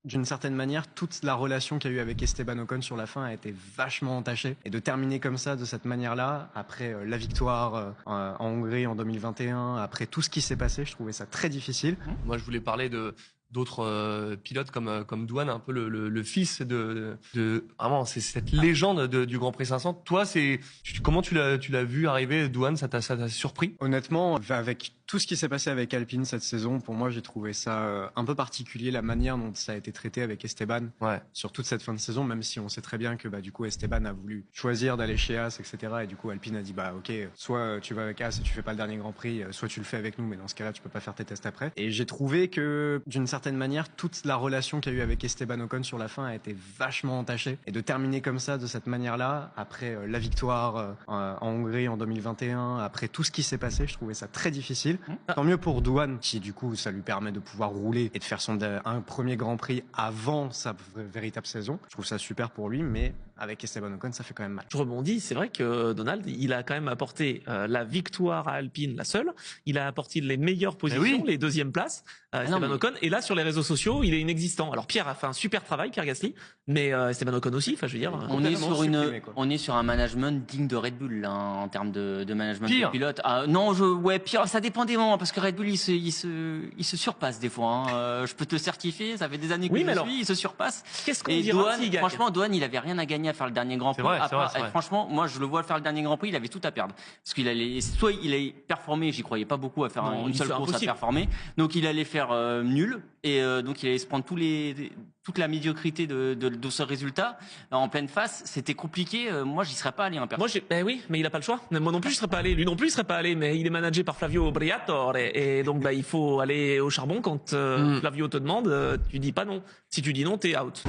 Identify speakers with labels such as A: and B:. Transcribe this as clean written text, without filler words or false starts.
A: D'une certaine manière, toute la relation qu'il y a eu avec Esteban Ocon sur la fin a été vachement entachée. Et de terminer comme ça, de cette manière-là, après la victoire en Hongrie en 2021, après tout ce qui s'est passé, je trouvais ça très difficile.
B: Moi, je voulais parler d'autres pilotes comme Douane, un peu le fils de vraiment, c'est cette légende du Grand Prix 500. Toi, comment tu l'as vu arriver, Douane? Ça t'a surpris?
A: Honnêtement, avec tout ce qui s'est passé avec Alpine cette saison, pour moi, j'ai trouvé ça un peu particulier, la manière dont ça a été traité avec Esteban sur toute cette fin de saison, même si on sait très bien que du coup Esteban a voulu choisir d'aller chez As, etc. Et du coup Alpine a dit ok, soit tu vas avec As et tu fais pas le dernier Grand Prix, soit tu le fais avec nous, mais dans ce cas-là tu peux pas faire tes tests après. Et j'ai trouvé que d'une certaine manière, toute la relation qu'il y a eu avec Esteban Ocon sur la fin a été vachement entachée. Et de terminer comme ça, de cette manière-là, après la victoire en Hongrie en 2021, après tout ce qui s'est passé, je trouvais ça très difficile. Tant mieux pour Douane, qui du coup, ça lui permet de pouvoir rouler et de faire un premier Grand Prix avant sa véritable saison. Je trouve ça super pour lui, mais avec Esteban Ocon, ça fait quand même mal.
C: Je rebondis, c'est vrai que Donald, il a quand même apporté la victoire à Alpine, la seule. Il a apporté les meilleures positions, les deuxièmes places, Esteban Ocon. Et là, sur les réseaux sociaux, il est inexistant. Alors Pierre a fait un super travail, Pierre Gasly, mais Esteban Ocon aussi. Enfin, je veux dire,
D: on est sur un management digne de Red Bull là, en termes de management de pilote. Non, Pierre, ça dépend des moments parce que Red Bull il se surpasse des fois. Je peux te certifier, ça fait des années que je suis, il se surpasse.
C: Qu'est-ce qu'on dira s'il gagne ?
D: Franchement, Douane, il avait rien à gagner à faire le dernier Grand Prix.
B: C'est vrai.
D: Franchement, moi, je le vois faire le dernier Grand Prix, il avait tout à perdre. Parce qu'il allait, soit il allait performer, j'y croyais pas beaucoup à faire une seule course à performer. Donc il allait faire nul et donc il allait se prendre toute la médiocrité de ce résultat en pleine face. C'était compliqué. Moi, j'y serais pas allé.
C: Moi, oui, mais il a pas le choix. Moi non plus, je serais pas allé. Lui non plus, il serait pas allé. Mais il est managé par Flavio Briatore et donc il faut aller au charbon quand Flavio te demande. Tu dis pas non. Si tu dis non, t'es out.